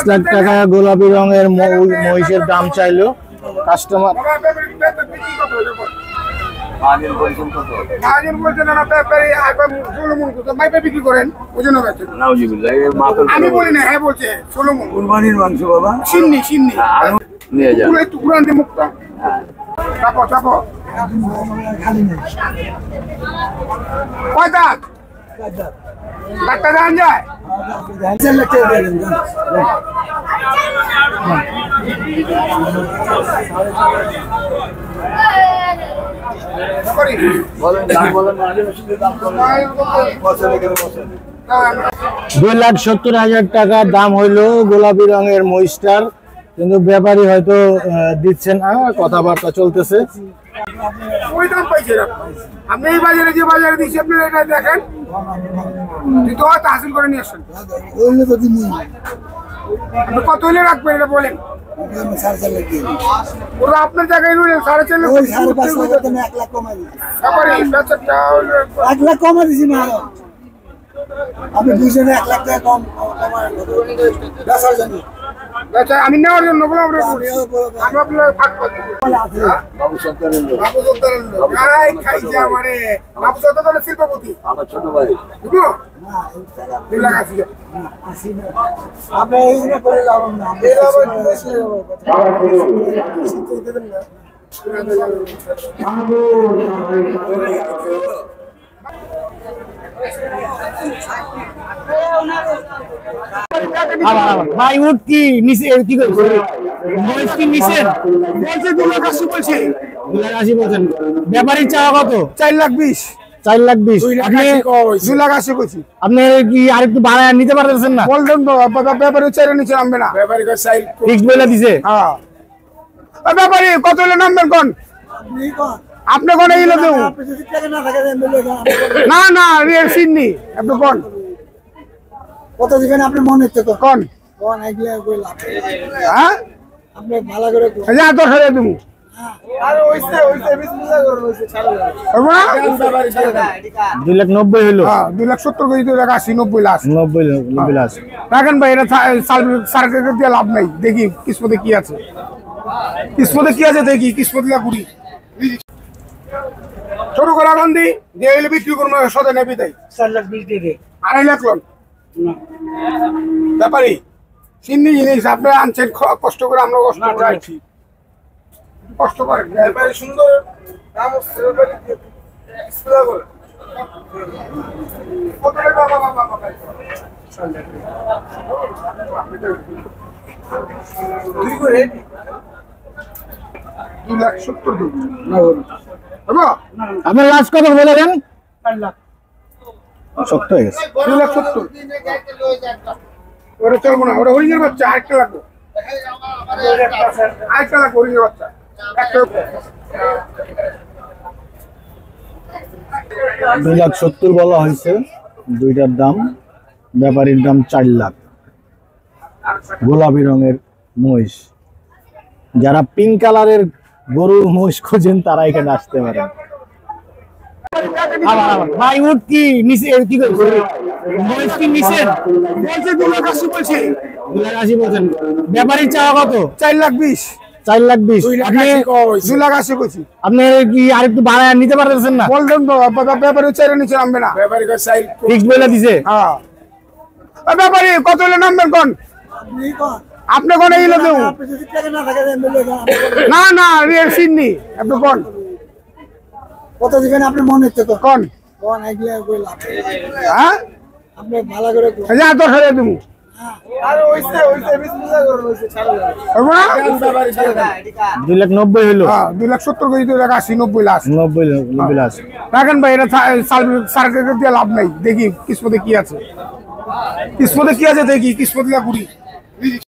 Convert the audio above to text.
লাখ টাকা গোলাপি রঙের মহিষের দাম চাইলো কাস্টমার। আমি বলি না, হ্যাঁ বলছে 16 মণ কুরবানির মাংস বাবা, সিন্নি সিন্নি নিয়ে যাও একটু কুরবানি দিয়ে মুক্তা চাপো চাপো। কয় দাঁত? ডাক্তার দেখান যায়? $2,70,000 টাকা দাম হইলো গোলাপি রঙের মহিষটার, কিন্তু ব্যাপারী হয়তো দিচ্ছে না, কথাবার্তা চলতেছে। ওই দাম পাইছে আপনি এই বাজারে যে বাজারে দিচ্ছি আপনি এটা দেখেন, কিন্তু হয়তো হাসিল করে নিয়ে আসেন। আপনি কত হইলে রাখবেন এটা বলেন? ওরা আপনার জায়গায় রইলেন 4.5 লাখ কমা দিছি না আপনি 2 1 লাখ টাকা কম আচ্ছা আমি নেওয়ার জন্য বললাম আমি আপনার বাবু সত্তরের লোক খাই যে আমারে বাবু সত্তরের শিল্পপতি আমার ছোট ভাই বুঝলো 2 লাখ 80 আপনি এইখানে করে লাভ না ভাই উঠ কি নিচে কি করছে? মহিষ কি নিচে বলছে 2 লাখ 80 বলছে। 2 লাখ 80 বলছেন, ব্যাপারীর চাওয়া কত? 4 লাখ 20। 4 লাখ 20। আপনি 2 লাখ 80 বলছি। আপনি কি আরেকটু বাড়ায় নিতে পারতেছেন না? বললেন তো ব্যাপারী চাইলে নিচে নামবে না, ব্যাপারী কা সাইড ফিক্স বলে দিছে। হ্যাঁ ব্যাপারী কত হলে নামবেন কোন? আপনি কোন এইলো দেব না না রিয়েল সিন্নি আপনি কোন কত দিবেন আপনি মনে হচ্ছে তো কোন কোন আইডিয়া কইলা হ্যাঁ আপনি ভালো করে কই যা তো ধরে দেব আর ওইছে বিসমিল্লাহ করে ওইছে ছাড়ো হবে না 2 লাখ 90 হলো। হ্যাঁ 2 লাখ 70 কই 2 লাখ 80 90 লাখ 90 লাখ রাখেন ভাই, এটা সার্কেট দিয়ে লাভ নাই। দেখি কিসমতে কি আছে, কিসমতে কি আছে দেখি, কিসমতে লা কুড়ি ছোট করে আগান দি যে হইলে বিক্রি করবো সদে নেবি তাই 4 লাখ 20 দিয়ে দে 2.5 লাখ লোন ব্যাপারী চিন্নি জিনিস আপনি আনছেন কষ্ট করে, আমরা কষ্ট করে আছি, কষ্ট করেন ব্যাপারী সুন্দর দাম হচ্ছে কত টাকা বাবা দুই করে 2 লাখ 70 দিন না বাবা আপনার লাস্ট কত বলে দেন? 4 লাখ 70 হয়ে গেছে। 2 লাখ 70 ওরা চলবো না, ওরা হরিণের বাচ্চা আরেকটা লাগবে, আরেকটা লাগবে হরিণের বাচ্চা একটা 2,70,000 বলা হয়েছে দুইটার দাম, ব্যাপারীর দাম 4 লাখ। গোলাপি রঙের মহিষ, যারা পিঙ্ক কালারের গরুর মহিষ খোঁজেন তারা এখানে আসতে পারেন। ভাই উঠ কি নিচে কি করছে? মহিষ কি নিচে বলছে 2 লাখ 80 বলছে। 2 লাখ 80 বলছেন, ব্যাপারীর চাওয়া কত? 4 লাখ 20। 4 লাখ 20। আপনি 2 লাখ 80 বলছি। আপনি কি আরেকটু বাড়ায় নিতে পারতেছেন না? বললেন তো ব্যাপারী চাইলে নিচে নামবে না, ব্যাপারী কা সাইড ফিক্স বলে দিছে। হ্যাঁ ব্যাপারী কত হলে নামবেন কোন? আপনি কোন এইলো দেব না না রিয়েল সিন্নি আপনি কোন কত দিবেন আপনি মনে হচ্ছে তো কোন কোন আইডিয়া কইলা হ্যাঁ আপনি ভালো করে কই যা তো ধরে দেব আর ওইছে বিসমিল্লাহ করে ওইছে ছাড়ো হবে না 2 লাখ 90 হলো। হ্যাঁ 2 লাখ 70 কই 2 লাখ 80 90 লাখ 90 লাখ রাখেন ভাই, এটা সার্কেট দিয়ে লাভ নাই। দেখি কিসমতে কি আছে, কিসমতে কি আছে দেখি, কিসমতে লা কুড়ি